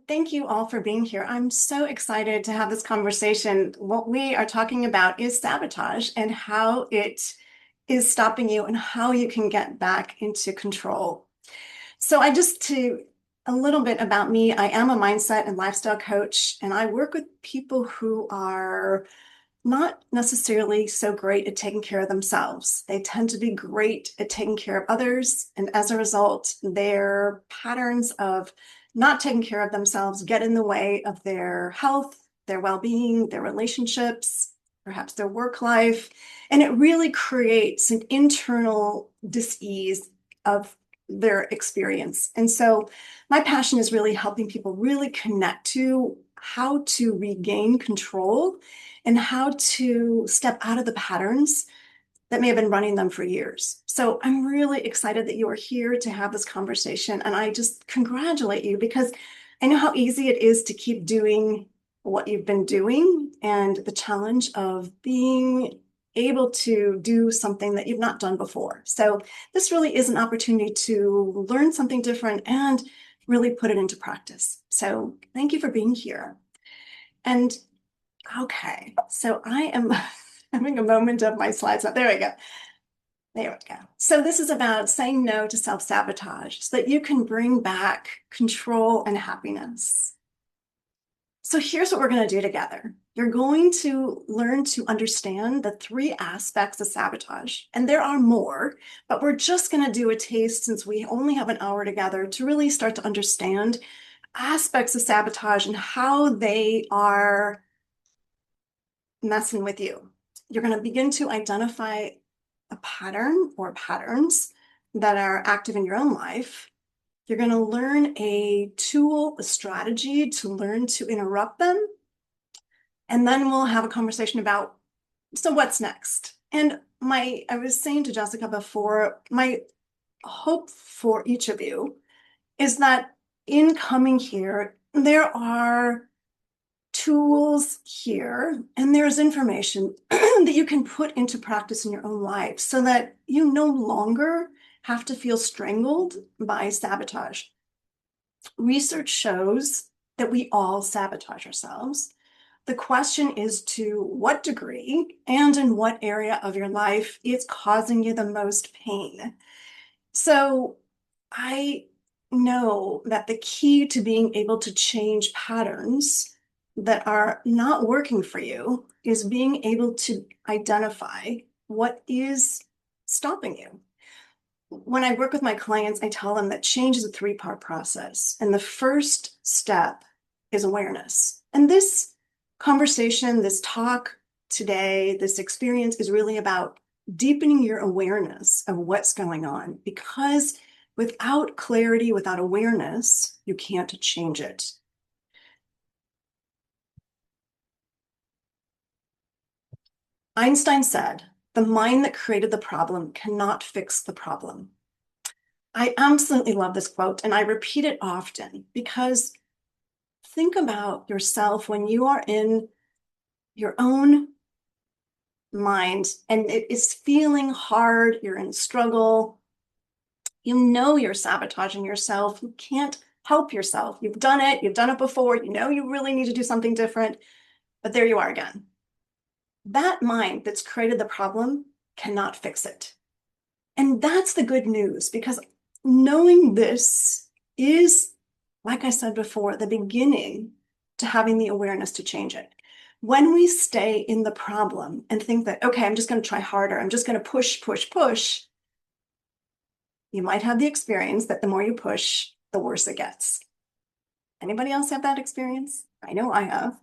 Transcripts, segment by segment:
Thank you all for being here. I'm so excited to have this conversation. What we are talking about is sabotage and how it is stopping you and how you can get back into control. So a little bit about me. I am a mindset and lifestyle coach, and I work with people who are not necessarily so great at taking care of themselves. They tend to be great at taking care of others. And as a result, their patterns of not taking care of themselves get in the way of their health, their well-being, their relationships, perhaps their work life. And it really creates an internal dis-ease of their experience. And so my passion is really helping people really connect to how to regain control and how to step out of the patterns that may have been running them for years. So I'm really excited that you are here to have this conversation. And I just congratulate you because I know how easy it is to keep doing what you've been doing and the challenge of being able to do something that you've not done before. So this really is an opportunity to learn something different and really put it into practice. So thank you for being here. And okay, so I am having a moment of my slides. There we go. There we go. So this is about saying no to self-sabotage so that you can bring back control and happiness. So here's what we're going to do together. You're going to learn to understand the 3 aspects of sabotage. And there are more, but we're just going to do a taste since we only have an hour together to really start to understand aspects of sabotage and how they are messing with you. You're going to begin to identify a pattern or patterns that are active in your own life. You're going to learn a tool, a strategy to learn to interrupt them. And then we'll have a conversation about, so what's next? And I was saying to Jessica before, my hope for each of you is that in coming here, there are tools here, and there's information that you can put into practice in your own life so that you no longer have to feel strangled by sabotage. Research shows that we all sabotage ourselves. The question is to what degree and in what area of your life it's causing you the most pain. So I know that the key to being able to change patterns that are not working for you is being able to identify what is stopping you. When I work with my clients, I tell them that change is a 3-part process. And the first step is awareness. And this conversation, this talk today, this experience is really about deepening your awareness of what's going on, because without clarity, without awareness, you can't change it. Einstein said, "The mind that created the problem cannot fix the problem." I absolutely love this quote, and I repeat it often because think about yourself when you are in your own mind and it is feeling hard, you're in struggle, you know you're sabotaging yourself, you can't help yourself. You've done it before, you know you really need to do something different, but there you are again. That mind that's created the problem cannot fix it. And that's the good news, because knowing this is, like I said before, the beginning to having the awareness to change it. When we stay in the problem and think that, okay, I'm just going to try harder, I'm just going to push, you might have the experience that the more you push, the worse it gets. Anybody else have that experience? I know I have.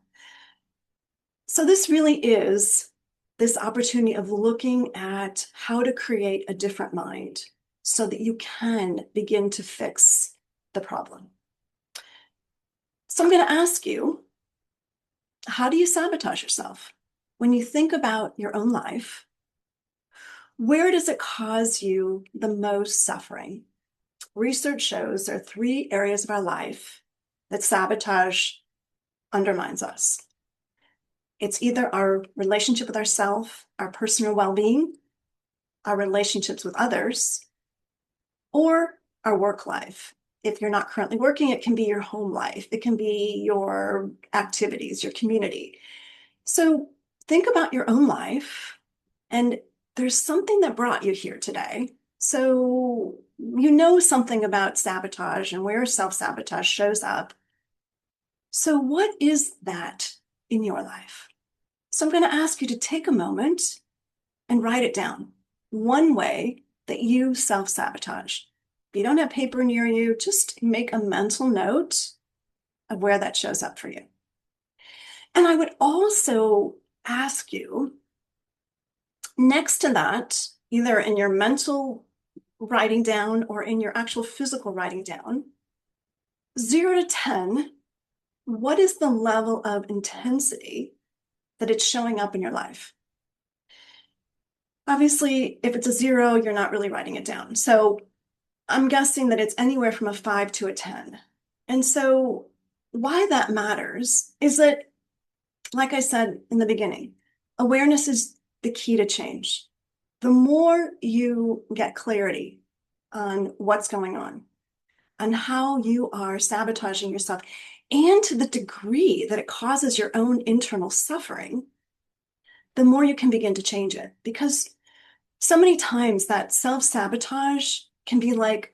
So this really is this opportunity of looking at how to create a different mind so that you can begin to fix the problem. So I'm going to ask you, how do you sabotage yourself? When you think about your own life, where does it cause you the most suffering? Research shows there are three areas of our life that sabotage undermines us. It's either our relationship with ourselves, our personal well-being, our relationships with others, or our work life. If you're not currently working, it can be your home life. It can be your activities, your community. So think about your own life, and there's something that brought you here today. So you know something about sabotage and where self-sabotage shows up. So what is that in your life? So I'm going to ask you to take a moment and write it down. One way that you self-sabotage. If you don't have paper near you, just make a mental note of where that shows up for you. And I would also ask you, next to that, either in your mental writing down or in your actual physical writing down, 0 to 10, what is the level of intensity that it's showing up in your life? Obviously, if it's a 0, you're not really writing it down. So I'm guessing that it's anywhere from a 5 to a 10. And so why that matters is that, like I said in the beginning, awareness is the key to change. The more you get clarity on what's going on how you are sabotaging yourself, and to the degree that it causes your own internal suffering, the more you can begin to change it. Because so many times that self-sabotage can be like,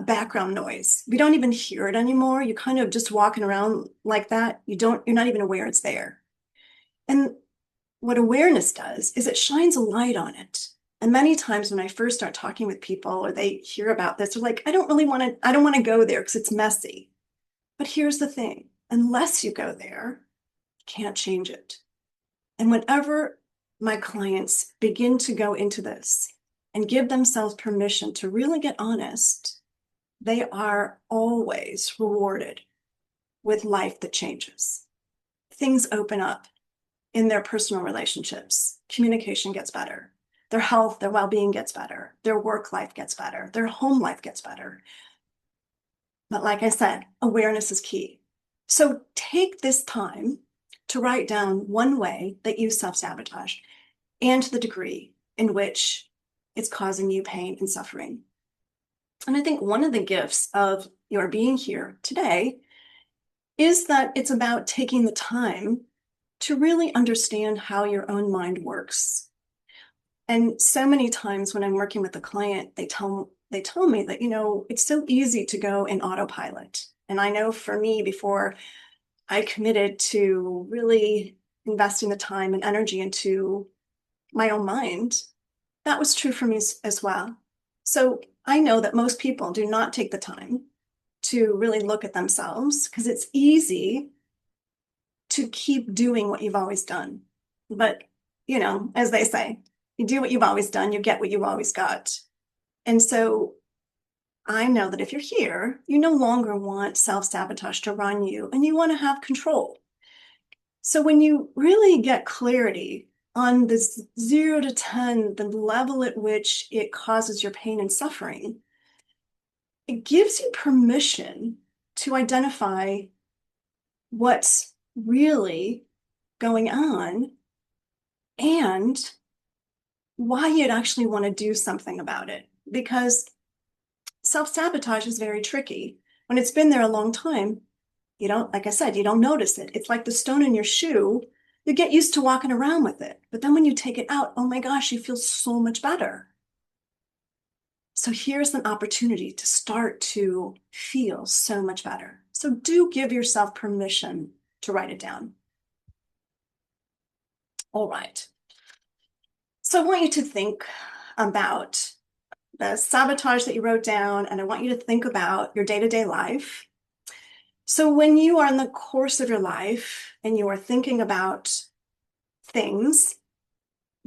background noise. We don't even hear it anymore. You kind of just walking around like that. You're not even aware it's there. And what awareness does is it shines a light on it. And many times when I first start talking with people or they hear about this, they're like, I don't want to go there because it's messy. But here's the thing, unless you go there, you can't change it. And whenever my clients begin to go into this and give themselves permission to really get honest, they are always rewarded with life that changes. Things open up in their personal relationships. Communication gets better. Their health, their well-being gets better. Their work life gets better. Their home life gets better. But like I said, awareness is key. So take this time to write down one way that you self-sabotage and the degree in which it's causing you pain and suffering. And I think one of the gifts of your being here today is that it's about taking the time to really understand how your own mind works. And so many times when I'm working with a client, they tell me that, it's so easy to go in autopilot. And I know for me, before I committed to really investing the time and energy into my own mind, that was true for me as well. So I know that most people do not take the time to really look at themselves because it's easy to keep doing what you've always done. But, as they say, you do what you've always done, you get what you've always got. And so I know that if you're here, you no longer want self-sabotage to run you and you want to have control. So when you really get clarity on this 0 to 10, the level at which it causes your pain and suffering, it gives you permission to identify what's really going on and why you'd actually want to do something about it. Because self-sabotage is very tricky. When it's been there a long time, like I said, you don't notice it. It's like the stone in your shoe. You get used to walking around with it. But then when you take it out, oh my gosh, you feel so much better. So here's an opportunity to start to feel so much better. So do give yourself permission to write it down. All right. So I want you to think about the sabotage that you wrote down, and I want you to think about your day-to-day life. So when you are in the course of your life and you are thinking about things,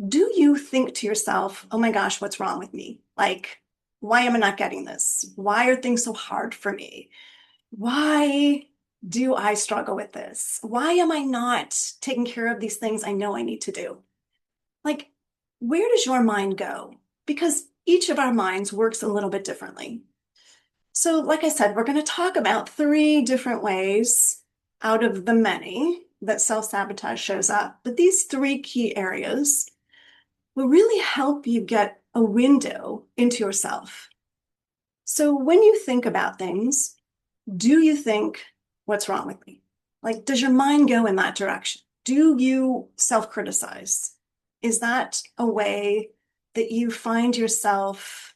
do you think to yourself, oh my gosh, what's wrong with me? Like, why am I not getting this? Why are things so hard for me? Why do I struggle with this? Why am I not taking care of these things I know I need to do? Like, where does your mind go? Because each of our minds works a little bit differently. So, like I said, we're going to talk about 3 different ways out of the many that self-sabotage shows up. But these 3 key areas will really help you get a window into yourself. So when you think about things, do you think, what's wrong with me? Like, does your mind go in that direction? Do you self-criticize? Is that a way that you find yourself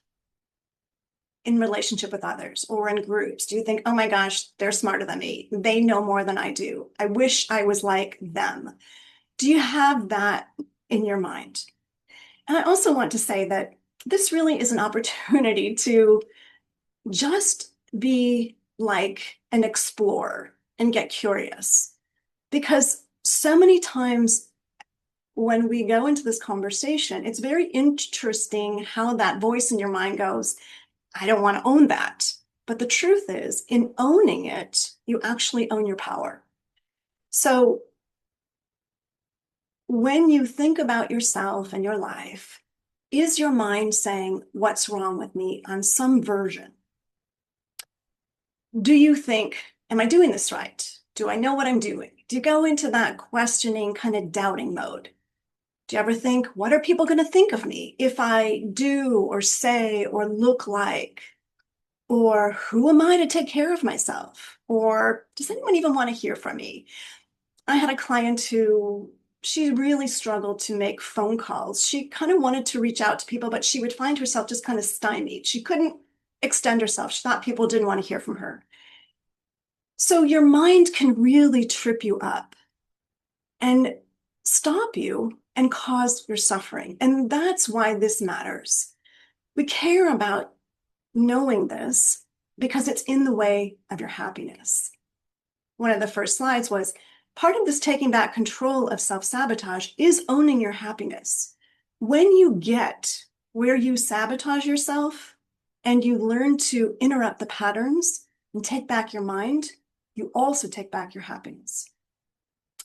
in relationship with others or in groups? Do you think, oh my gosh, they're smarter than me. They know more than I do. I wish I was like them. Do you have that in your mind? And I also want to say that this really is an opportunity to just be like an explorer and get curious. Because so many times when we go into this conversation, it's very interesting how that voice in your mind goes, I don't want to own that. But the truth is, in owning it, you actually own your power. So when you think about yourself and your life, is your mind saying, what's wrong with me on some version? Do you think, am I doing this right? Do I know what I'm doing? Do you go into that questioning, kind of doubting mode? Do you ever think, what are people going to think of me if I do or say or look like? Or who am I to take care of myself? Or does anyone even want to hear from me? I had a client who she really struggled to make phone calls. She kind of wanted to reach out to people, but she would find herself just kind of stymied. She couldn't extend herself. She thought people didn't want to hear from her. So your mind can really trip you up and stop you and cause your suffering. And that's why this matters. We care about knowing this because it's in the way of your happiness. One of the first slides was part of this taking back control of self-sabotage is owning your happiness. When you get where you sabotage yourself and you learn to interrupt the patterns and take back your mind, you also take back your happiness.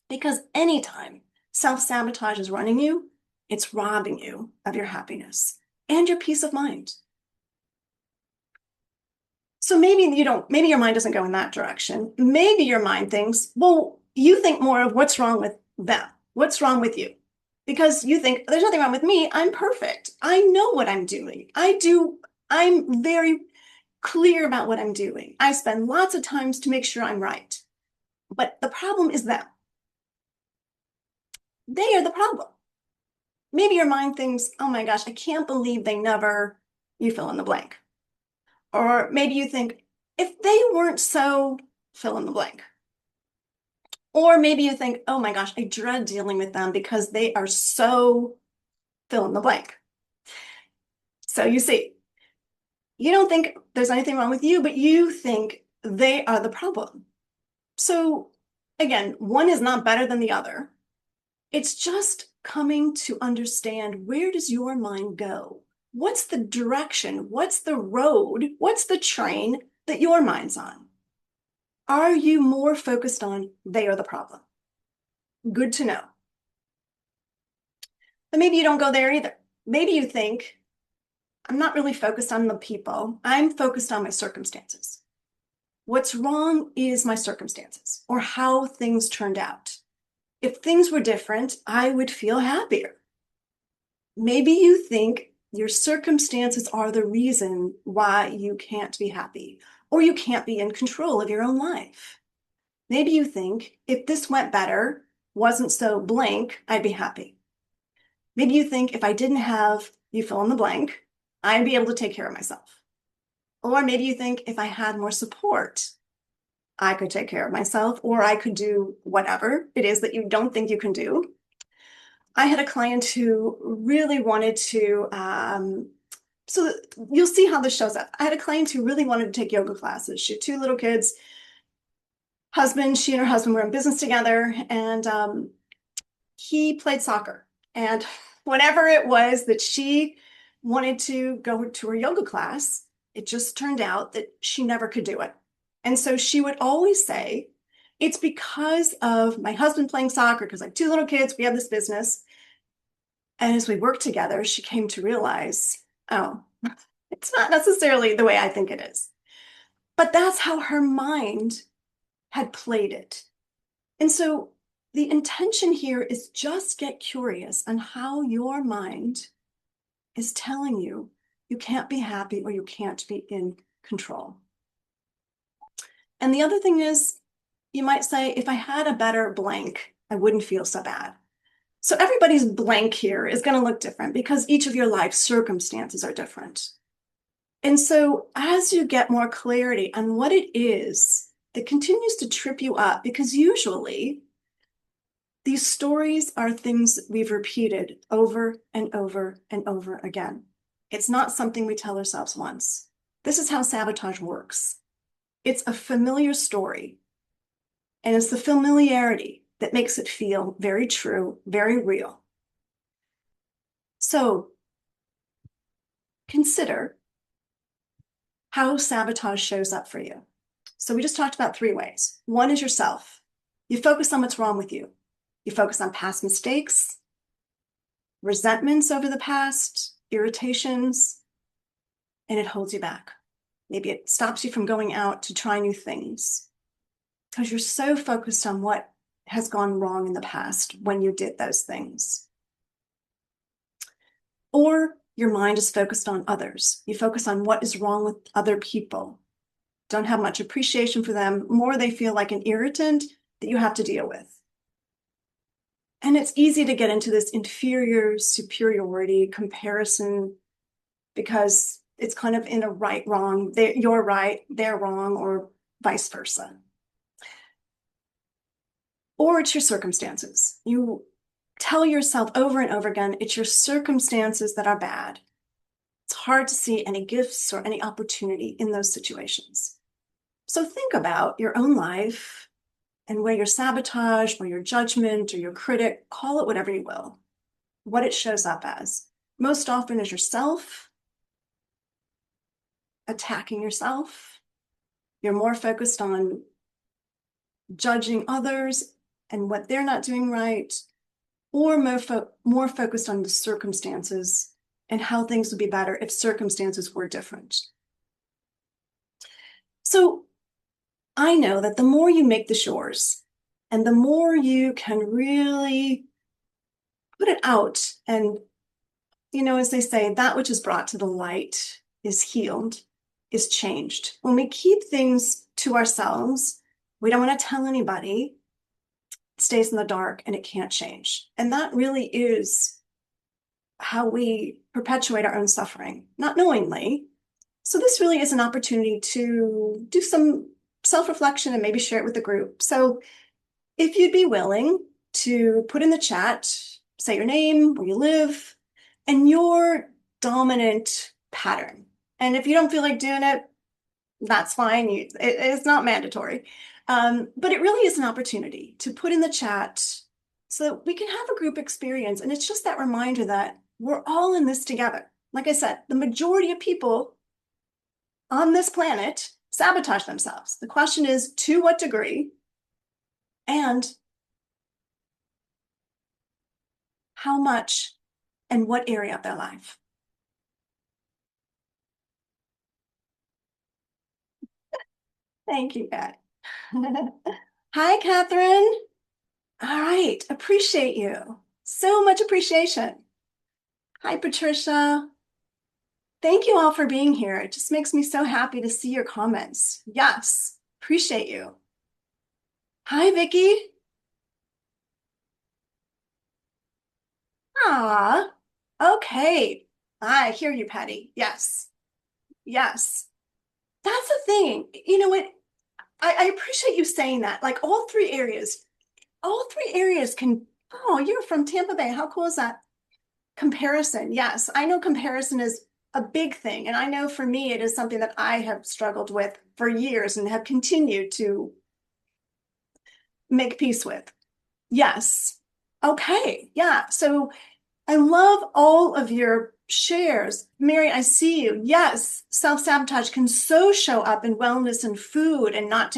Because anytime self-sabotage is running you, it's robbing you of your happiness and your peace of mind. So maybe maybe your mind doesn't go in that direction. Maybe your mind thinks, well, you think more of what's wrong with them. What's wrong with you? Because you think there's nothing wrong with me. I'm perfect. I know what I'm doing. I'm very clear about what I'm doing. I spend lots of times to make sure I'm right. But the problem is them. They are the problem. Maybe your mind thinks, oh my gosh, I can't believe they never, you fill in the blank. Or maybe you think, if they weren't so, fill in the blank. Or maybe you think, oh my gosh, I dread dealing with them because they are so, fill in the blank. So you see, you don't think there's anything wrong with you, but you think they are the problem. So again, one is not better than the other. It's just coming to understand, where does your mind go? What's the direction? What's the road? What's the train that your mind's on? Are you more focused on they are the problem? Good to know. But maybe you don't go there either. Maybe you think, I'm not really focused on the people. I'm focused on my circumstances. What's wrong is my circumstances or how things turned out. If things were different, I would feel happier. Maybe you think your circumstances are the reason why you can't be happy or you can't be in control of your own life. Maybe you think if this went better, wasn't so blank, I'd be happy. Maybe you think if I didn't have, you fill in the blank, I'd be able to take care of myself. Or maybe you think if I had more support, I could take care of myself, or I could do whatever it is that you don't think you can do. I had a client who really wanted to, so you'll see how this shows up. I had a client who really wanted to take yoga classes. She had 2 little kids, she and her husband were in business together, and he played soccer. And whenever it was that she wanted to go to her yoga class. It just turned out that she never could do it. And so she would always say, it's because of my husband playing soccer, because I have two little kids, we have this business. And as we worked together, she came to realize, oh, it's not necessarily the way I think it is. But that's how her mind had played it. And so the intention here is just get curious on how your mind is telling you you can't be happy or you can't be in control. And the other thing is, you might say, if I had a better blank, I wouldn't feel so bad. So everybody's blank here is going to look different because each of your life circumstances are different. And so as you get more clarity on what it is that continues to trip you up, because usually these stories are things we've repeated over and over and over again. It's not something we tell ourselves once. This is how sabotage works. It's a familiar story, and it's the familiarity that makes it feel very true, very real. So consider how sabotage shows up for you. So we just talked about 3 ways. One is yourself. You focus on what's wrong with you. You focus on past mistakes, resentments over the past, irritations, and it holds you back. Maybe it stops you from going out to try new things because you're so focused on what has gone wrong in the past when you did those things. Or your mind is focused on others. You focus on what is wrong with other people. Don't have much appreciation for them. More they feel like an irritant that you have to deal with. And it's easy to get into this inferior superiority comparison because it's kind of in a right, wrong, you're right, they're wrong, or vice versa. Or it's your circumstances. You tell yourself over and over again, it's your circumstances that are bad. It's hard to see any gifts or any opportunity in those situations. So think about your own life and where your sabotage or your judgment or your critic, call it whatever you will, what it shows up as. Most often is yourself, attacking yourself. You're more focused on judging others and what they're not doing right, or more focused on the circumstances and how things would be better if circumstances were different. So I know that the more you make this yours, and the more you can really put it out, and, as they say, that which is brought to the light is healed, is changed. When we keep things to ourselves, we don't want to tell anybody, it stays in the dark and it can't change. And that really is how we perpetuate our own suffering, not knowingly. So this really is an opportunity to do some self-reflection and maybe share it with the group. So if you'd be willing to put in the chat, say your name, where you live, and your dominant pattern. And if you don't feel like doing it, that's fine. It's not mandatory. But it really is an opportunity to put in the chat so that we can have a group experience. And it's just that reminder that we're all in this together. Like I said, the majority of people on this planet sabotage themselves. The question is, to what degree and how much and what area of their life? Thank you, Pat. Hi, Catherine. All right, appreciate you. So much appreciation. Hi, Patricia. Thank you all for being here. It just makes me so happy to see your comments. Yes, appreciate you. Hi, Vicky. Ah, okay. I hear you, Patty. Yes, yes. That's the thing. You know what? I appreciate you saying that. Like all 3 areas can, oh, you're from Tampa Bay. How cool is that? Comparison. Yes, I know comparison is a big thing. And I know for me, it is something that I have struggled with for years and have continued to make peace with. Yes. Okay. Yeah. So I love all of your shares. Mary, I see you. Yes, self-sabotage can so show up in wellness and food and not,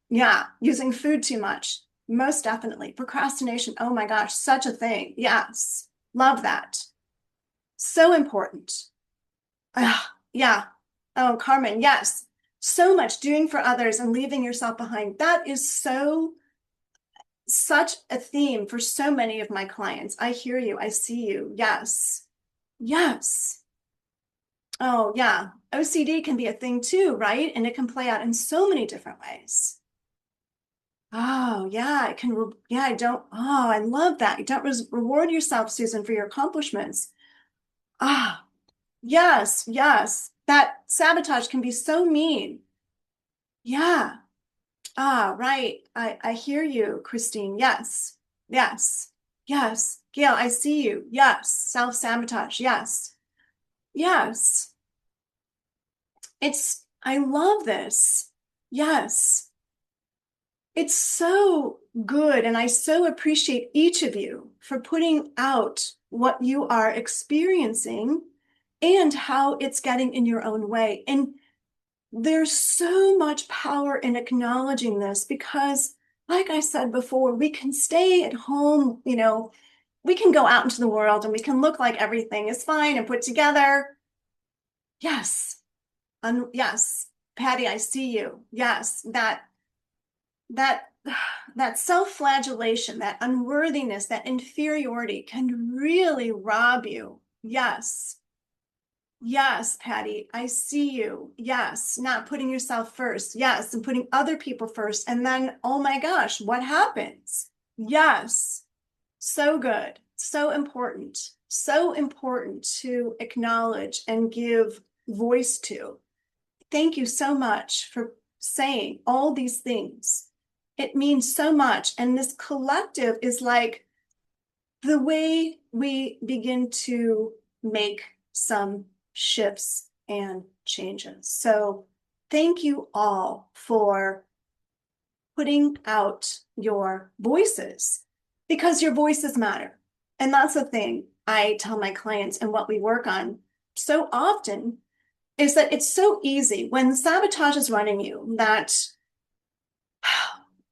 yeah, using food too much. Most definitely. Procrastination. Oh my gosh, such a thing. Yes. Love that. So important. Yeah. Oh, Carmen, yes. So much doing for others and leaving yourself behind. That is such a theme for so many of my clients. I hear you. I see you. Yes. Yes. Oh, yeah. OCD can be a thing too, right? And it can play out in so many different ways. Oh, yeah. It can, yeah, I love that. You don't reward yourself, Susan, for your accomplishments. Ah, yes, yes. That sabotage can be so mean. Yeah. Ah, right. I hear you, Christine. Yes. Yes. Yes. Gail, I see you. Yes. Self-sabotage. Yes. Yes. I love this. Yes. It's so good. And I so appreciate each of you for putting out what you are experiencing and how it's getting in your own way. And there's so much power in acknowledging this because, like I said before, we can stay at home, we can go out into the world and we can look like everything is fine and put together. Yes. Yes. Patty, I see you. Yes. That that self-flagellation, that unworthiness, that inferiority can really rob you. Yes. Yes, Patty, I see you. Yes, not putting yourself first. Yes, and putting other people first. And then, oh my gosh, what happens? Yes, so good. So important. So important to acknowledge and give voice to. Thank you so much for saying all these things. It means so much. And this collective is like the way we begin to make some shifts and changes. So thank you all for putting out your voices because your voices matter. And that's the thing I tell my clients and what we work on so often is that it's so easy when sabotage is running you that,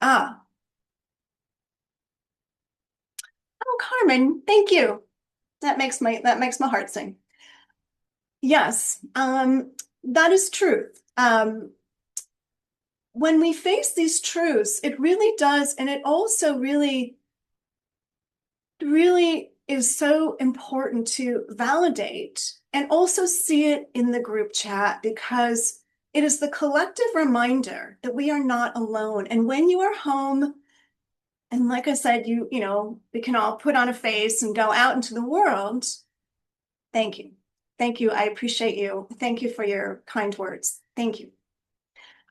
ah, oh, Carmen, thank you. That makes my heart sing. Yes, that is truth. When we face these truths, it really does, and it also really is so important to validate and also see it in the group chat because it is the collective reminder that we are not alone. And when you are home, and like I said, we can all put on a face and go out into the world. Thank you. Thank you. I appreciate you. Thank you for your kind words. Thank you.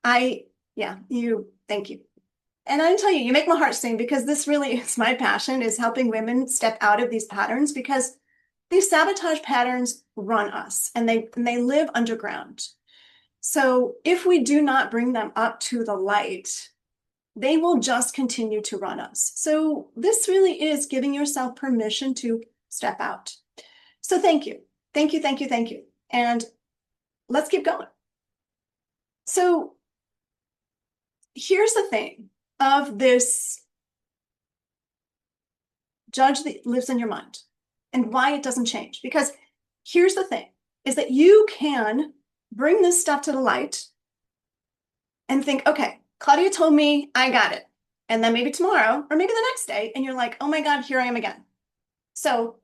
Thank you. And I tell you, you make my heart sing because this really is my passion is helping women step out of these patterns because these sabotage patterns run us and they live underground. So if we do not bring them up to the light, they will just continue to run us. So this really is giving yourself permission to step out. So thank you. Thank you, thank you, thank you. And let's keep going. So here's the thing of this judge that lives in your mind and why it doesn't change. Because here's the thing is that you can bring this stuff to the light and think, okay, Claudia told me I got it. And then maybe tomorrow or maybe the next day, and you're like, oh my God, here I am again. So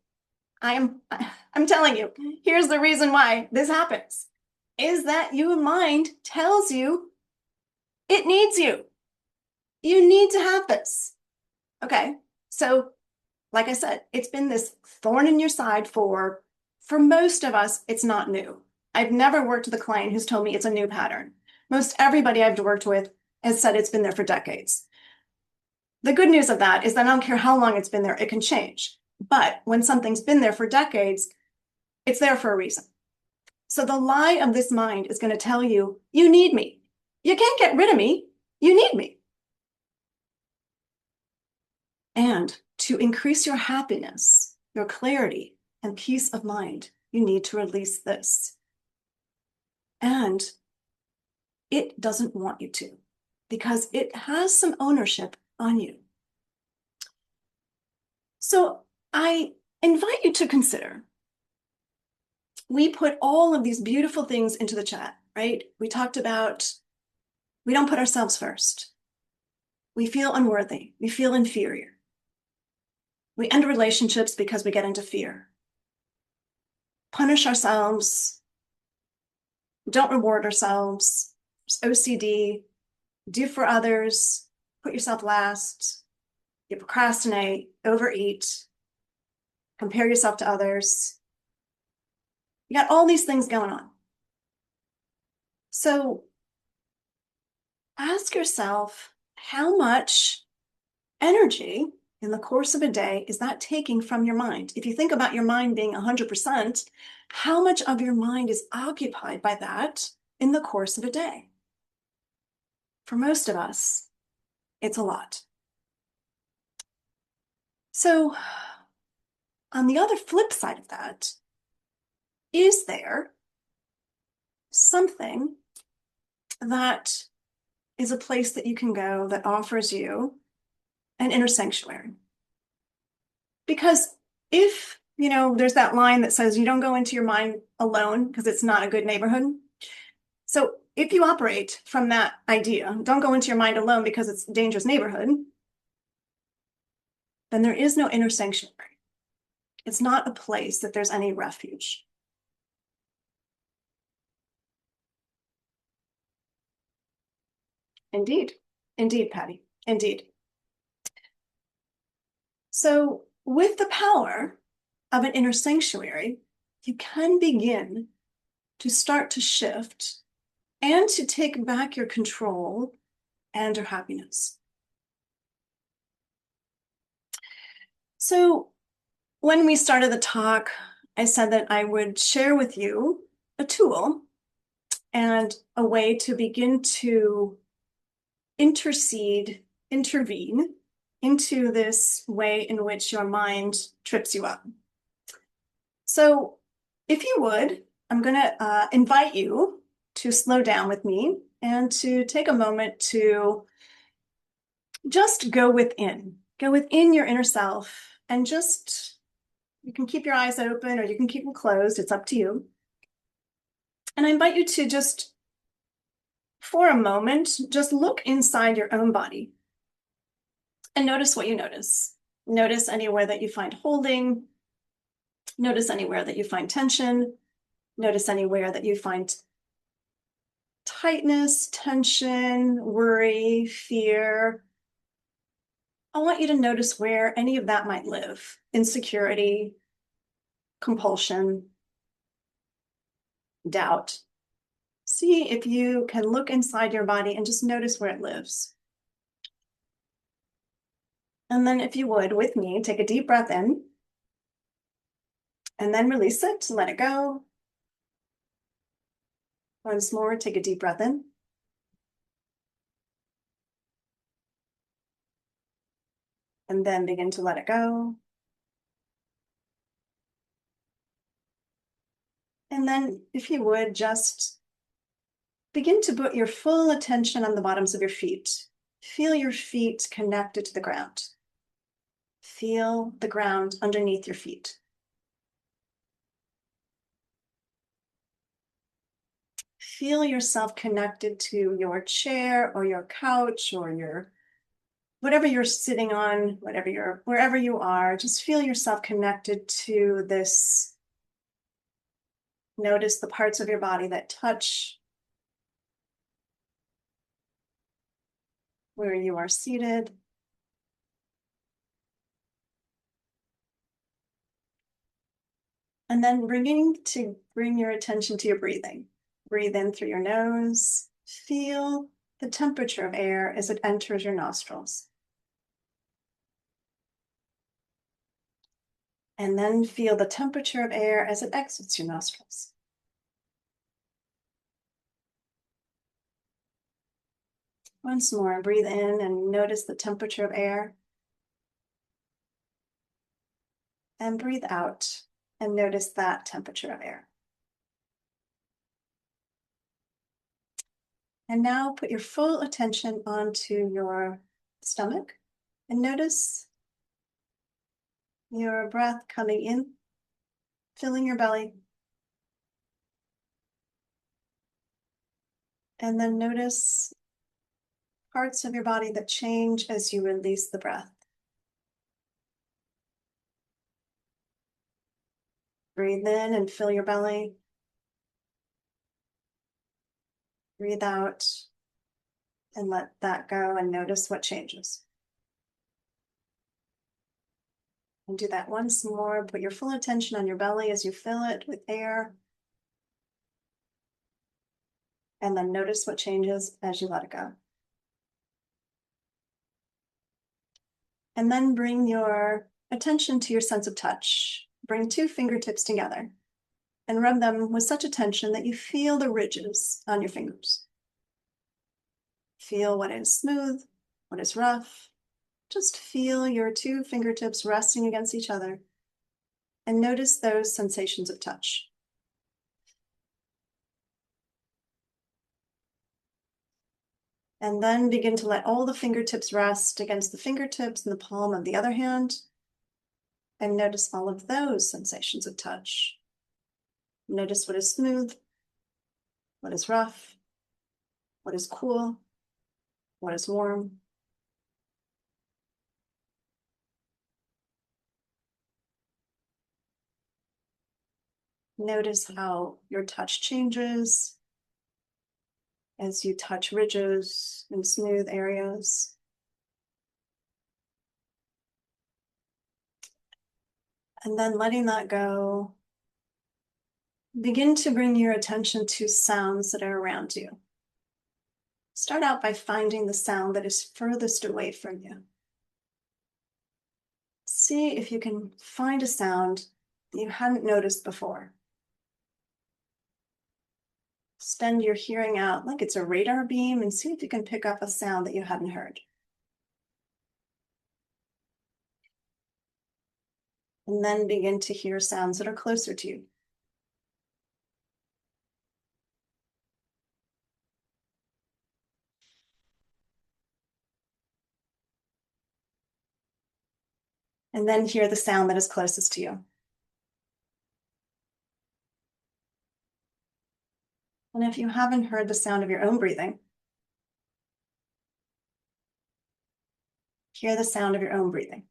I'm telling you, here's the reason why this happens is that your mind tells you it needs you. You need to have this. Okay. So like I said, it's been this thorn in your side for most of us, it's not new. I've never worked with a client who's told me it's a new pattern. Most everybody I've worked with has said it's been there for decades. The good news of that is that I don't care how long it's been there, it can change. But when something's been there for decades, it's there for a reason. So the lie of this mind is going to tell you, you need me. You can't get rid of me. You need me. And to increase your happiness, your clarity and peace of mind, you need to release this. And it doesn't want you to, because it has some ownership on you. So I invite you to consider, we put all of these beautiful things into the chat, right? We talked about, we don't put ourselves first. We feel unworthy. We feel inferior. We end relationships because we get into fear. Punish ourselves. Don't reward ourselves. OCD. Do for others. Put yourself last. You procrastinate. Overeat. Compare yourself to others. You got all these things going on. So ask yourself, how much energy in the course of a day is that taking from your mind? If you think about your mind being 100%, how much of your mind is occupied by that in the course of a day? For most of us, it's a lot. So on the other flip side of that, is there something that is a place that you can go that offers you an inner sanctuary? Because if, there's that line that says you don't go into your mind alone because it's not a good neighborhood. So if you operate from that idea, don't go into your mind alone because it's a dangerous neighborhood, then there is no inner sanctuary. It's not a place that there's any refuge. Indeed. Indeed, Patty. Indeed. So with the power of an inner sanctuary, you can begin to start to shift and to take back your control and your happiness. So when we started the talk, I said that I would share with you a tool and a way to begin to intervene into this way in which your mind trips you up. So if you would, I'm going to invite you to slow down with me and to take a moment to just go within your inner self, and just, you can keep your eyes open or you can keep them closed. It's up to you. And I invite you to just, for a moment, just look inside your own body and notice what you notice. Notice anywhere that you find holding. Notice anywhere that you find tension. Notice anywhere that you find tightness, tension, worry, fear. I want you to notice where any of that might live. Insecurity, compulsion, doubt. See if you can look inside your body and just notice where it lives. And then if you would, with me, take a deep breath in and then release it, let it go. Once more, take a deep breath in. And then begin to let it go. And then, if you would, just begin to put your full attention on the bottoms of your feet. Feel your feet connected to the ground. Feel the ground underneath your feet. Feel yourself connected to your chair or your couch or your whatever you're sitting on, wherever you are. Just feel yourself connected to this. Notice the parts of your body that touch where you are seated. And then bring your attention to your breathing. Breathe in through your nose. Feel the temperature of air as it enters your nostrils. And then feel the temperature of air as it exits your nostrils. Once more, breathe in and notice the temperature of air. And breathe out and notice that temperature of air. And now put your full attention onto your stomach and notice your breath coming in, filling your belly. And then notice parts of your body that change as you release the breath. Breathe in and fill your belly. Breathe out and let that go and notice what changes. And do that once more. Put your full attention on your belly as you fill it with air. And then notice what changes as you let it go. And then bring your attention to your sense of touch. Bring 2 fingertips together and rub them with such attention that you feel the ridges on your fingers. Feel what is smooth, what is rough. Just feel your 2 fingertips resting against each other and notice those sensations of touch. And then begin to let all the fingertips rest against the fingertips and the palm of the other hand. And notice all of those sensations of touch. Notice what is smooth, what is rough, what is cool, what is warm. Notice how your touch changes as you touch ridges and smooth areas. And then letting that go, begin to bring your attention to sounds that are around you. Start out by finding the sound that is furthest away from you. See if you can find a sound that you hadn't noticed before. Extend your hearing out like it's a radar beam and see if you can pick up a sound that you hadn't heard. And then begin to hear sounds that are closer to you. And then hear the sound that is closest to you. And if you haven't heard the sound of your own breathing, hear the sound of your own breathing.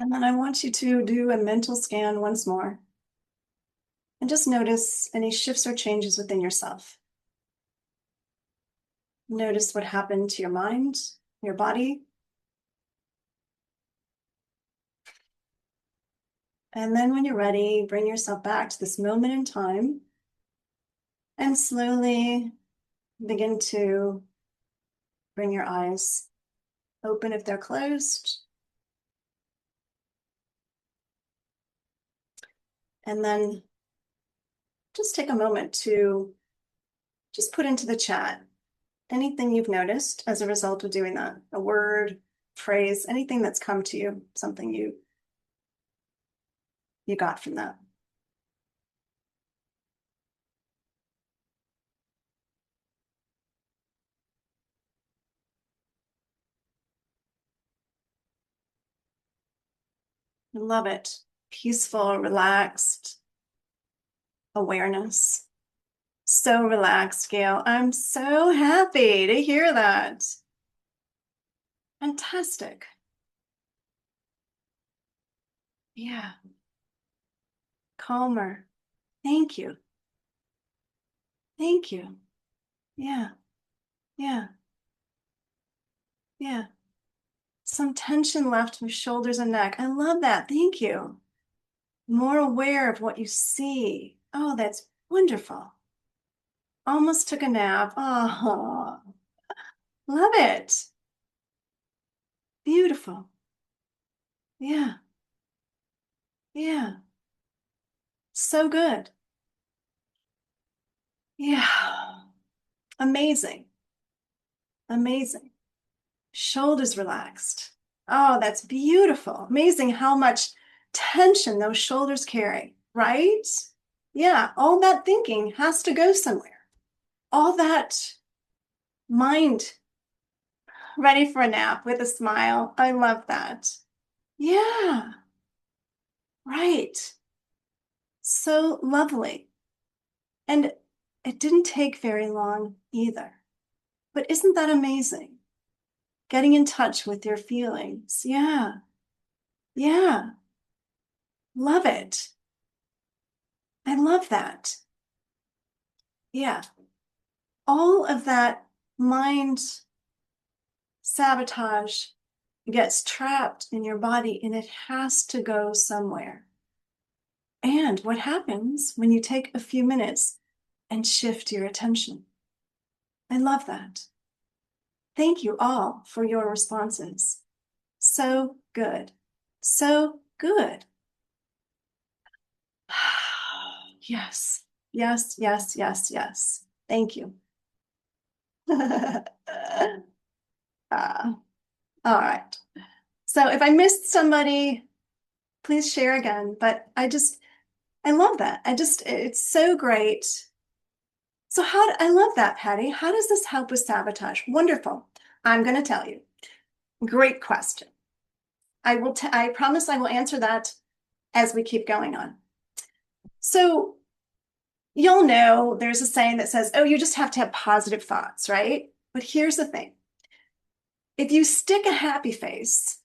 And then I want you to do a mental scan once more. And just notice any shifts or changes within yourself. Notice what happened to your mind, your body. And then when you're ready, bring yourself back to this moment in time and slowly begin to bring your eyes open if they're closed. And then just take a moment to just put into the chat anything you've noticed as a result of doing that. A word, phrase, anything that's come to you, something you got from that. I love it. Peaceful, relaxed awareness. So relaxed, Gail. I'm so happy to hear that. Fantastic. Yeah. Calmer. Thank you. Thank you. Yeah. Yeah. Yeah. Some tension left from shoulders and neck. I love that. Thank you. More aware of what you see. Oh, that's wonderful. Almost took a nap. Oh, love it. Beautiful. Yeah. Yeah. So good. Yeah. Amazing. Amazing. Shoulders relaxed. Oh, that's beautiful. Amazing how much tension those shoulders carry, right? Yeah, all that thinking has to go somewhere. All that mind ready for a nap with a smile. I love that. Yeah, right. So lovely. And it didn't take very long either. But isn't that amazing? Getting in touch with your feelings. Yeah, yeah. Love it. I love that. Yeah. All of that mind sabotage gets trapped in your body and it has to go somewhere. And what happens when you take a few minutes and shift your attention? I love that. Thank you all for your responses. So good. So good. Yes, yes, yes, yes, yes. Thank you. All right. So if I missed somebody, please share again. But I love that. It's so great. So I love that, Patty. How does this help with sabotage? Wonderful. I'm going to tell you. Great question. I promise I will answer that as we keep going on. So you'll know there's a saying that says, oh, you just have to have positive thoughts, right? But here's the thing. If you stick a happy face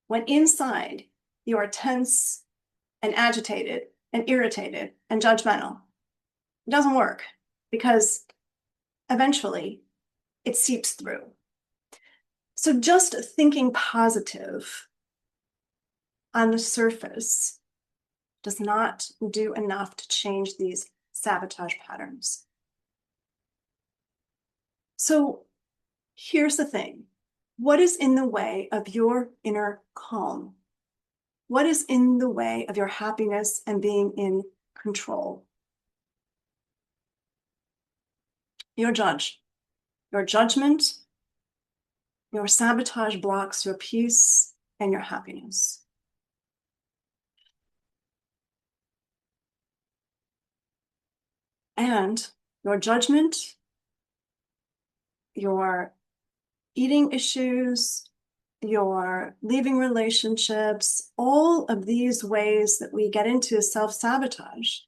when inside you are tense and agitated and irritated and judgmental, it doesn't work because eventually it seeps through. So just thinking positive on the surface does not do enough to change these sabotage patterns. So here's the thing. What is in the way of your inner calm? What is in the way of your happiness and being in control? Your judge. Your judgment, your sabotage blocks your peace and your happiness. And your judgment, your eating issues, your leaving relationships, all of these ways that we get into self-sabotage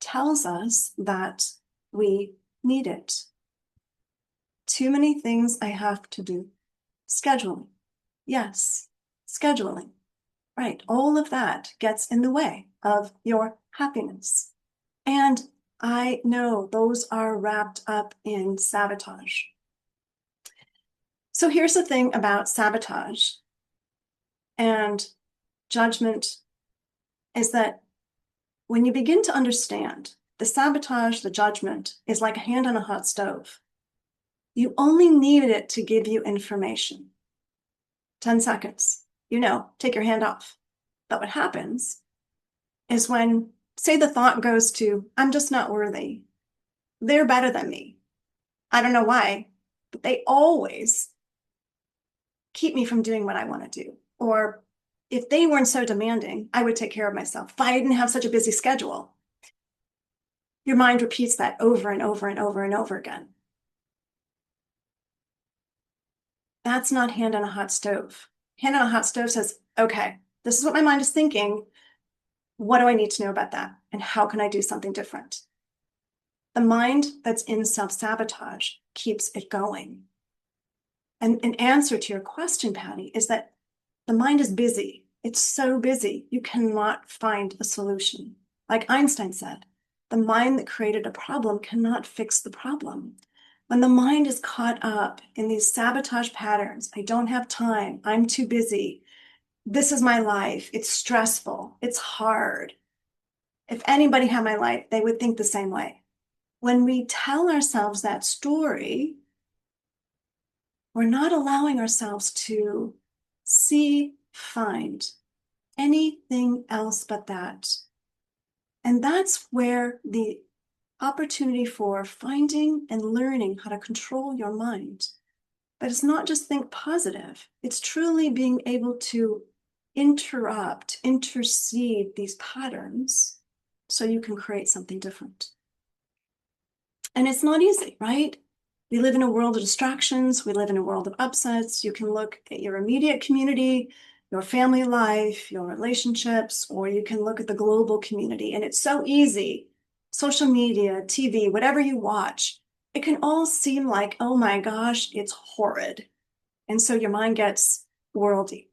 tells us that we need it. Too many things I have to do. Scheduling. Yes, scheduling. Right. All of that gets in the way of your happiness. And I know those are wrapped up in sabotage. So here's the thing about sabotage and judgment is that when you begin to understand the sabotage, the judgment is like a hand on a hot stove. You only need it to give you information. 10 seconds, take your hand off. But what happens is when, say, the thought goes to, I'm just not worthy. They're better than me. I don't know why, but they always keep me from doing what I want to do. Or if they weren't so demanding, I would take care of myself. If I didn't have such a busy schedule, your mind repeats that over and over and over and over again. That's not hand on a hot stove. Hand on a hot stove says, okay, this is what my mind is thinking. What do I need to know about that? And how can I do something different? The mind that's in self-sabotage keeps it going. And an answer to your question, Patty, is that the mind is busy. It's so busy, you cannot find a solution. Like Einstein said, the mind that created a problem cannot fix the problem. When the mind is caught up in these sabotage patterns, I don't have time, I'm too busy, this is my life, it's stressful, it's hard. If anybody had my life, they would think the same way. When we tell ourselves that story, we're not allowing ourselves to see, find anything else but that. And that's where the opportunity for finding and learning how to control your mind. But it's not just think positive, it's truly being able to intercede these patterns so you can create something different. And it's not easy, right? We live in a world of distractions. We live in a world of upsets. You can look at your immediate community, your family life, your relationships, or you can look at the global community. And it's so easy. Social media, TV, whatever you watch, it can all seem like, oh my gosh, it's horrid. And so your mind gets worldly.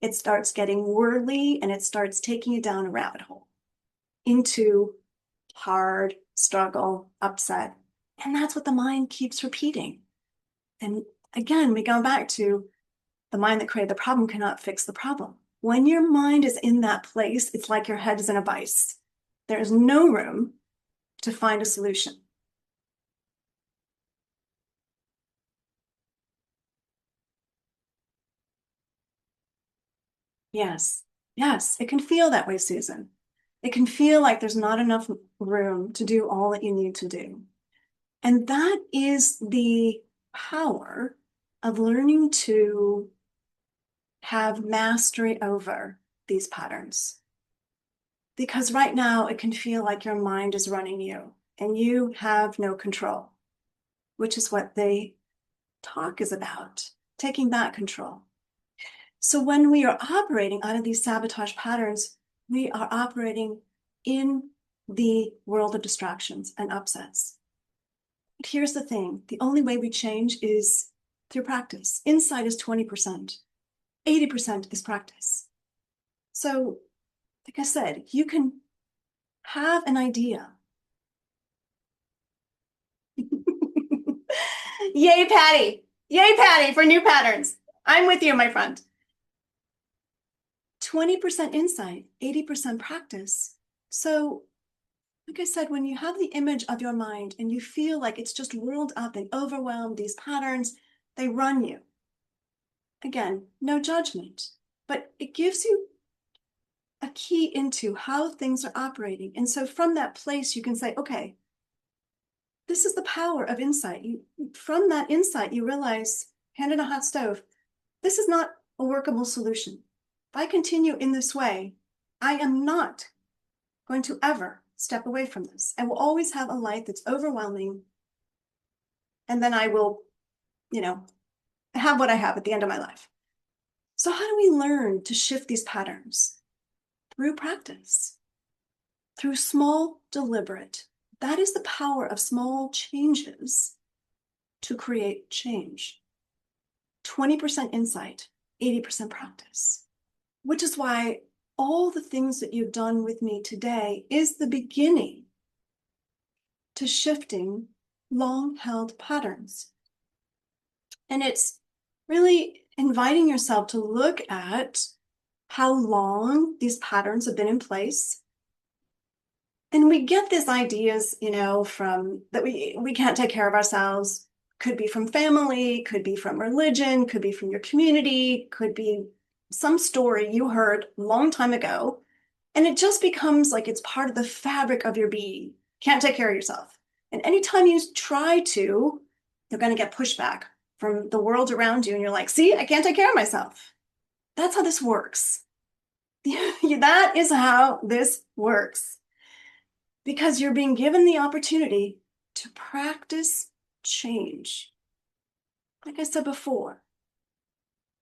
It starts getting worldly and it starts taking you down a rabbit hole into hard struggle, upset. And that's what the mind keeps repeating. And again, we go back to the mind that created the problem cannot fix the problem. When your mind is in that place, it's like your head is in a vice. There is no room to find a solution. Yes, yes, it can feel that way, Susan. It can feel like there's not enough room to do all that you need to do. And that is the power of learning to have mastery over these patterns. Because right now it can feel like your mind is running you and you have no control, which is what the talk is about, taking back control. So when we are operating out of these sabotage patterns, we are operating in the world of distractions and upsets. But here's the thing, the only way we change is through practice. Insight is 20%, 80% is practice. So, like I said, you can have an idea. Yay, Patty. Yay, Patty, for new patterns. I'm with you, my friend. 20% insight, 80% practice. So, like I said, when you have the image of your mind and you feel like it's just whirled up and overwhelmed, these patterns, they run you. Again, no judgment, but it gives you a key into how things are operating. And so from that place, you can say, okay, this is the power of insight. From that insight, you realize, hand in a hot stove, this is not a workable solution. If I continue in this way, I am not going to ever step away from this. I will always have a life that's overwhelming. And then I will, have what I have at the end of my life. So how do we learn to shift these patterns? Through practice, through small, deliberate. That is the power of small changes to create change. 20% insight, 80% practice, which is why all the things that you've done with me today is the beginning to shifting long-held patterns. And it's really inviting yourself to look at how long these patterns have been in place. And we get these ideas, from that we can't take care of ourselves. Could be from family, could be from religion, could be from your community, could be some story you heard a long time ago. And it just becomes like it's part of the fabric of your being. Can't take care of yourself. And anytime you try to, you're going to get pushback from the world around you. And you're like, see, I can't take care of myself. That's how this works. That is how this works. Because you're being given the opportunity to practice change. Like I said before,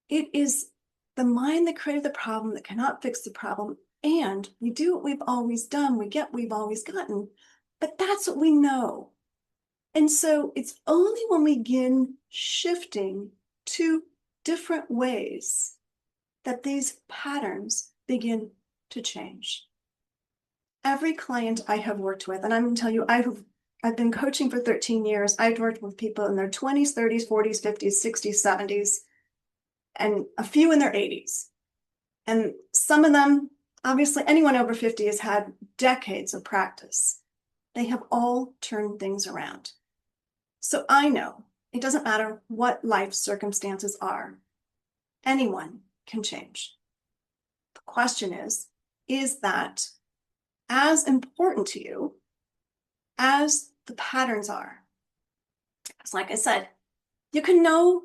it is the mind that created the problem that cannot fix the problem. And we do what we've always done, we get what we've always gotten, but that's what we know. And so it's only when we begin shifting to different ways that these patterns begin to change. Every client I have worked with, and I'm going to tell you, I've been coaching for 13 years. I've worked with people in their 20s, 30s, 40s, 50s, 60s, 70s, and a few in their 80s. And some of them, obviously, anyone over 50 has had decades of practice. They have all turned things around. So I know it doesn't matter what life circumstances are, anyone can change. The question is that as important to you as the patterns are. It's like I said, you can know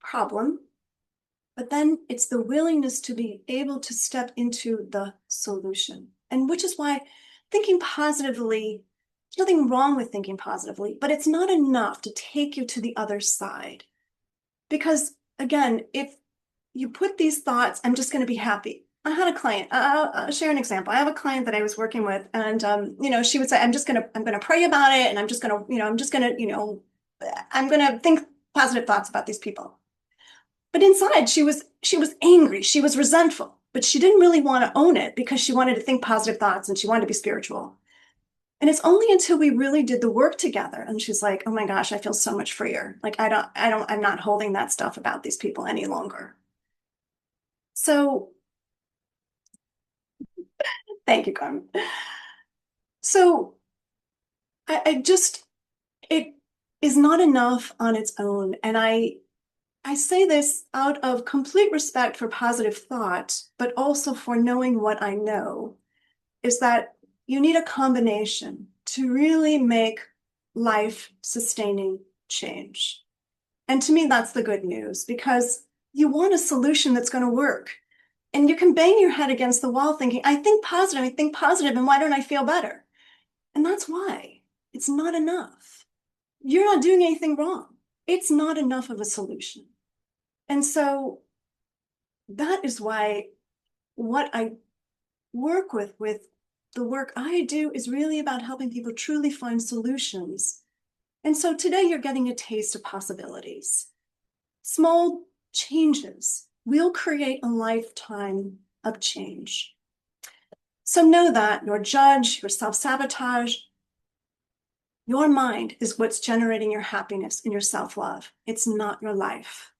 problem, but then it's the willingness to be able to step into the solution. And which is why thinking positively, there's nothing wrong with thinking positively, but it's not enough to take you to the other side. Because again, if you put these thoughts, I'm just going to be happy. I had a client, I'll share an example. I have a client that I was working with, and she would say, I'm going to pray about it, and I'm just going to, I'm going to think positive thoughts about these people. But inside, she was angry, she was resentful, but she didn't really want to own it because she wanted to think positive thoughts and she wanted to be spiritual. And it's only until we really did the work together and she's like, oh my gosh, I feel so much freer. Like I'm not holding that stuff about these people any longer. So thank you, Carmen. So I just, it is not enough on its own. And I say this out of complete respect for positive thought, but also for knowing what I know, is that you need a combination to really make life-sustaining change. And to me, that's the good news, because you want a solution that's going to work. And you can bang your head against the wall thinking, I think positive, and why don't I feel better? And that's why it's not enough. You're not doing anything wrong. It's not enough of a solution. And so that is why what I work with the work I do is really about helping people truly find solutions. And so today you're getting a taste of possibilities. Small changes will create a lifetime of change. So know that your judge, your self-sabotage, your mind is what's generating your happiness and your self-love. It's not your life.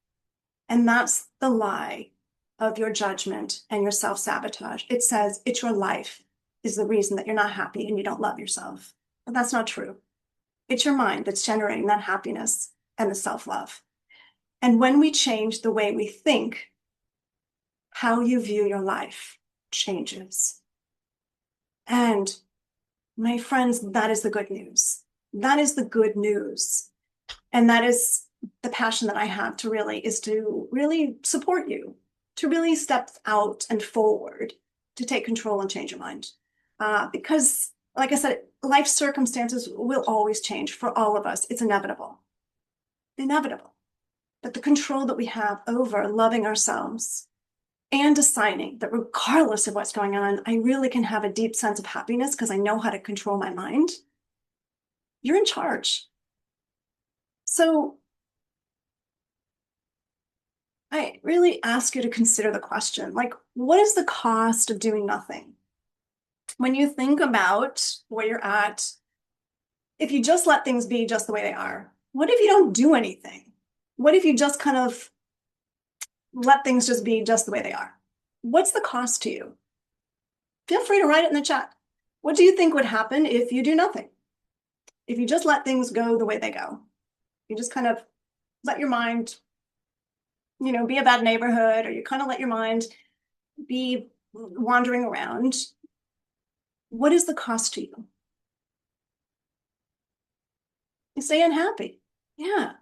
And that's the lie of your judgment and your self-sabotage. It says it's your life is the reason that you're not happy and you don't love yourself. But that's not true. It's your mind that's generating that happiness and the self-love. And when we change the way we think, how you view your life changes. And my friends, that is the good news. That is the good news. And that is the passion that I have to really support you, to really step out and forward, to take control and change your mind. Because, like I said, life circumstances will always change for all of us. It's inevitable. Inevitable. But the control that we have over loving ourselves and deciding that regardless of what's going on, I really can have a deep sense of happiness because I know how to control my mind. You're in charge. So I really ask you to consider the question, like, what is the cost of doing nothing? When you think about where you're at, if you just let things be just the way they are, what if you don't do anything? What if you just kind of let things just be just the way they are? What's the cost to you? Feel free to write it in the chat. What do you think would happen if you do nothing? If you just let things go the way they go? You just kind of let your mind, be a bad neighborhood, or you kind of let your mind be wandering around. What is the cost to you? You stay unhappy. Yeah.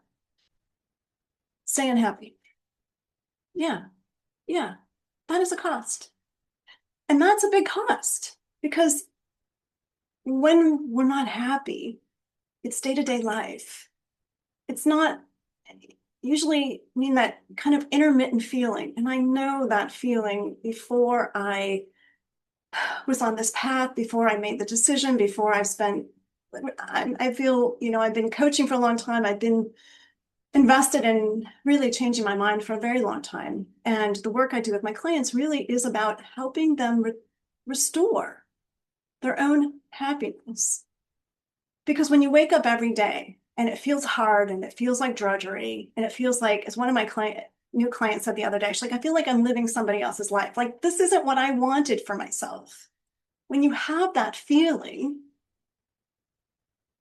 Stay unhappy. Yeah. Yeah. That is a cost. And that's a big cost because when we're not happy, it's day-to-day life. It's not usually mean that kind of intermittent feeling. And I know that feeling before I was on this path, before I made the decision, before I feel, I've been coaching for a long time. I've been invested in really changing my mind for a very long time. And the work I do with my clients really is about helping them restore their own happiness. Because when you wake up every day and it feels hard and it feels like drudgery and it feels like, as one of my new clients said the other day, she's like, I feel like I'm living somebody else's life. Like, this isn't what I wanted for myself. When you have that feeling,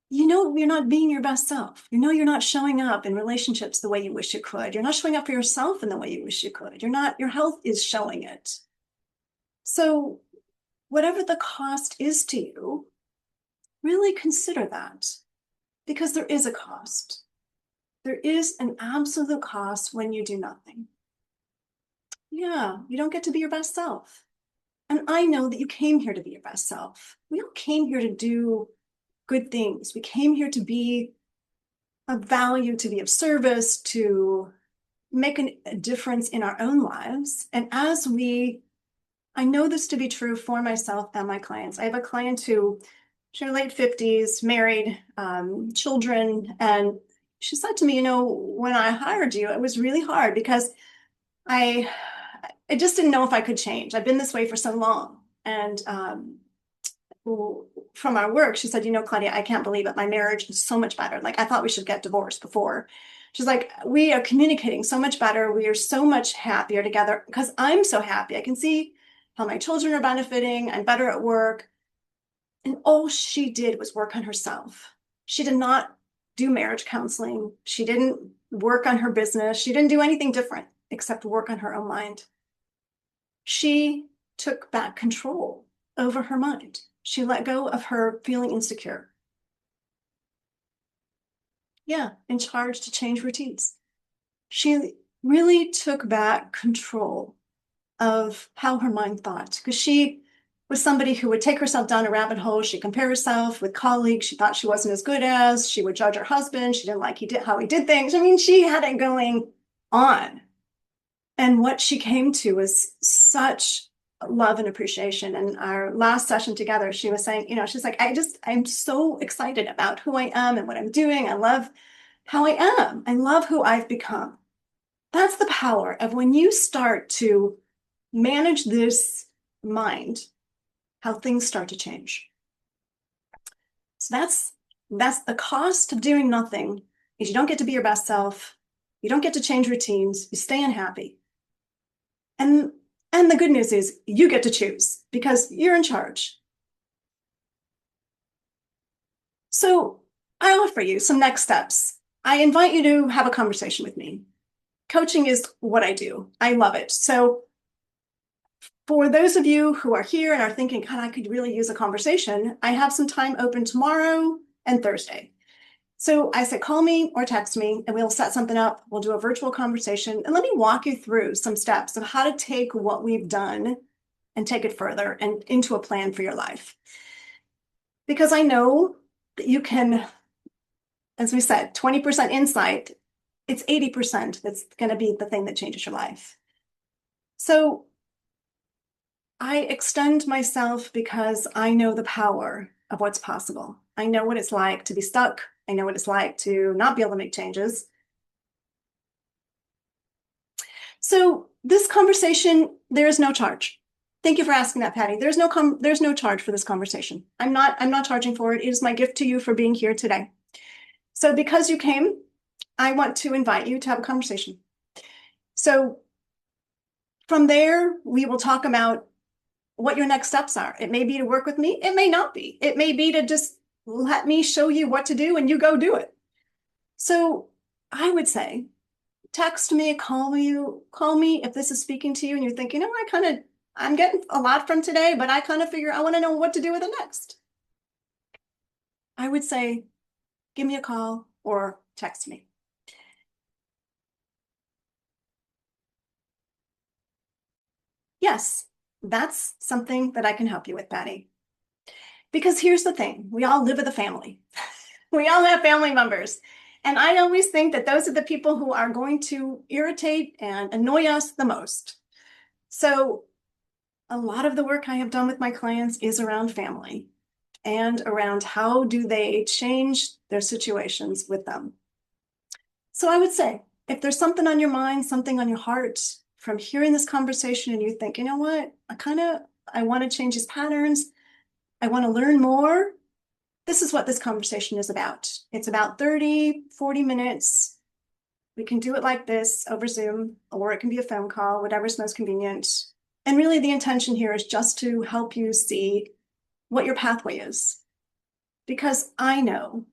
you're not being your best self. You're not showing up in relationships the way you wish you could. You're not showing up for yourself in the way you wish you could. Your health is showing it. So whatever the cost is to you, really consider that, because there is a cost. There is an absolute cost when you do nothing. Yeah, you don't get to be your best self. And I know that you came here to be your best self. We all came here to do good things. We came here to be of value, to be of service, to make a difference in our own lives. And I know this to be true for myself and my clients. I have a client who, she's in her late 50s, married, children, and she said to me, when I hired you, it was really hard because I I just didn't know if I could change. I've been this way for so long. And from our work, she said, Claudia, I can't believe it. My marriage is so much better. Like, I thought we should get divorced before. She's like, we are communicating so much better. We are so much happier together because I'm so happy. I can see how my children are benefiting. I'm better at work. And all she did was work on herself. She did not do marriage counseling. She didn't work on her business. She didn't do anything different except work on her own mind. She took back control over her mind. She let go of her feeling insecure. Yeah, in charge to change routines. She really took back control of how her mind thought, because she was somebody who would take herself down a rabbit hole. She compared herself with colleagues she thought she wasn't as good as. She would judge her husband. She didn't like how he did things. I mean, she had it going on. And what she came to was such love and appreciation. And our last session together, she was saying, she's like, I'm so excited about who I am and what I'm doing. I love how I am. I love who I've become. That's the power of when you start to manage this mind, how things start to change. So that's the cost of doing nothing, is you don't get to be your best self. You don't get to change routines. You stay unhappy. And the good news is you get to choose because you're in charge. So I offer you some next steps. I invite you to have a conversation with me. Coaching is what I do. I love it. So for those of you who are here and are thinking, God, I could really use a conversation, I have some time open tomorrow and Thursday. So I said, call me or text me and we'll set something up. We'll do a virtual conversation and let me walk you through some steps of how to take what we've done and take it further and into a plan for your life. Because I know that you can, as we said, 20% insight, it's 80% that's going to be the thing that changes your life. So I extend myself because I know the power of what's possible. I know what it's like to be stuck. I know what it's like to not be able to make changes. So this conversation, there is no charge. Thank you for asking that, Patty. There's no charge for this conversation. I'm not charging for it. It is my gift to you for being here today. So because you came, I want to invite you to have a conversation. So from there, we will talk about what your next steps are. It may be to work with me. It may not be. It may be to just let me show you what to do and you go do it. So I would say, text me, call me if this is speaking to you and you're thinking, I'm getting a lot from today, but I want to know what to do with it next. I would say, give me a call or text me. Yes, that's something that I can help you with, Patty. Because here's the thing, we all live with a family. We all have family members. And I always think that those are the people who are going to irritate and annoy us the most. So a lot of the work I have done with my clients is around family and around how do they change their situations with them. So I would say, if there's something on your mind, something on your heart from hearing this conversation and you think, you know what, I want to change these patterns. I want to learn more. This is what this conversation is about. It's about 30, 40 minutes. We can do it like this over Zoom, or it can be a phone call, whatever's most convenient. And really the intention here is just to help you see what your pathway is. Because I know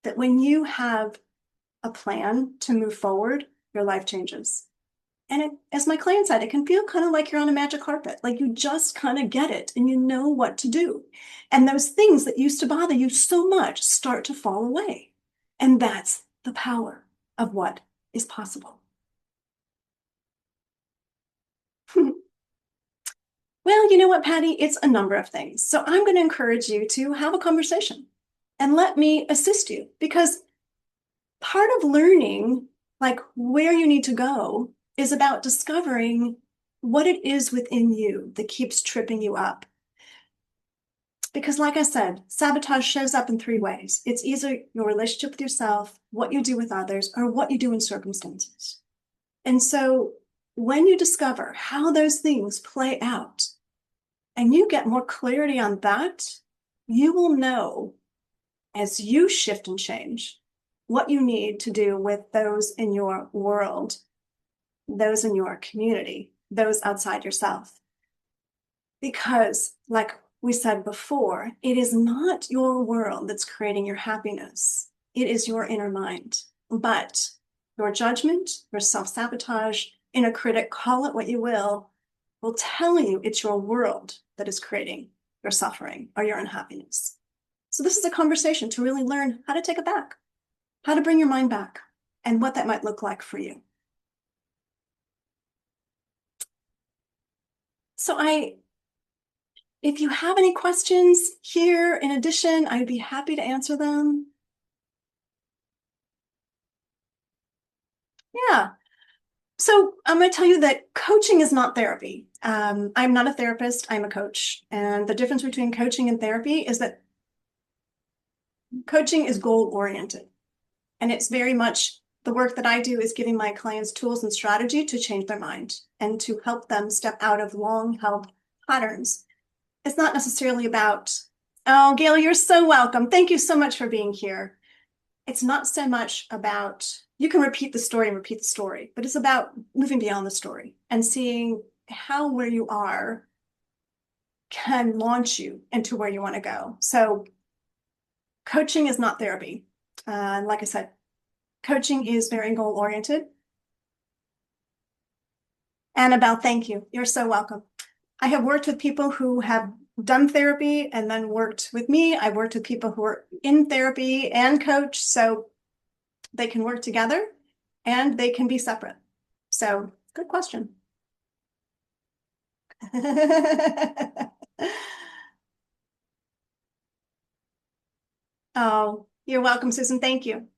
that when you have a plan to move forward, your life changes. And as my client said, it can feel kind of like you're on a magic carpet, like you just kind of get it and you know what to do. And those things that used to bother you so much start to fall away. And that's the power of what is possible. Well, you know what, Patty? It's a number of things. So I'm going to encourage you to have a conversation and let me assist you because part of learning, like where you need to go, is about discovering what it is within you that keeps tripping you up. Because, like I said, sabotage shows up in three ways. It's either your relationship with yourself, what you do with others, or what you do in circumstances. And so when you discover how those things play out and you get more clarity on that, you will know as you shift and change what you need to do with those in your world, those in your community, those outside yourself. Because, like we said before, it is not your world that's creating your happiness. It is your inner mind. But your judgment, your self-sabotage, inner critic, call it what you will tell you it's your world that is creating your suffering or your unhappiness. So this is a conversation to really learn how to take it back, how to bring your mind back, and what that might look like for you. So if you have any questions here, in addition, I'd be happy to answer them. Yeah. So I'm going to tell you that coaching is not therapy. I'm not a therapist, I'm a coach. And the difference between coaching and therapy is that coaching is goal-oriented. And it's very much the work that I do is giving my clients tools and strategy to change their mind and to help them step out of long-held patterns. It's not necessarily about, oh, Gail, you're so welcome. Thank you so much for being here. It's not so much about, you can repeat the story and repeat the story, but it's about moving beyond the story and seeing how where you are can launch you into where you want to go. So coaching is not therapy. Like I said, coaching is very goal oriented. Annabelle, thank you. You're so welcome. I have worked with people who have done therapy and then worked with me. I've worked with people who are in therapy and coach, so they can work together and they can be separate. So good question. Oh, you're welcome, Susan. Thank you.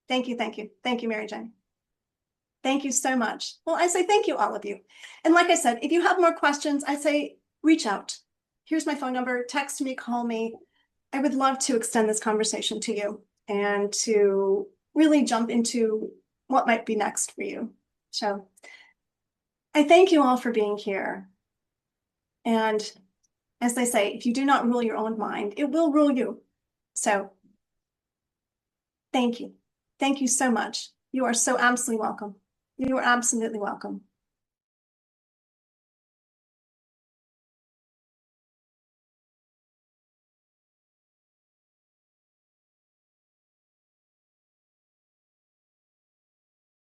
Thank you. Thank you. Thank you, Mary Jane. Thank you so much. Well, I say thank you, all of you. And like I said, if you have more questions, I say reach out. Here's my phone number. Text me, call me. I would love to extend this conversation to you and to really jump into what might be next for you. So I thank you all for being here. And as they say, if you do not rule your own mind, it will rule you. So thank you. Thank you so much. You are so absolutely welcome. You are absolutely welcome.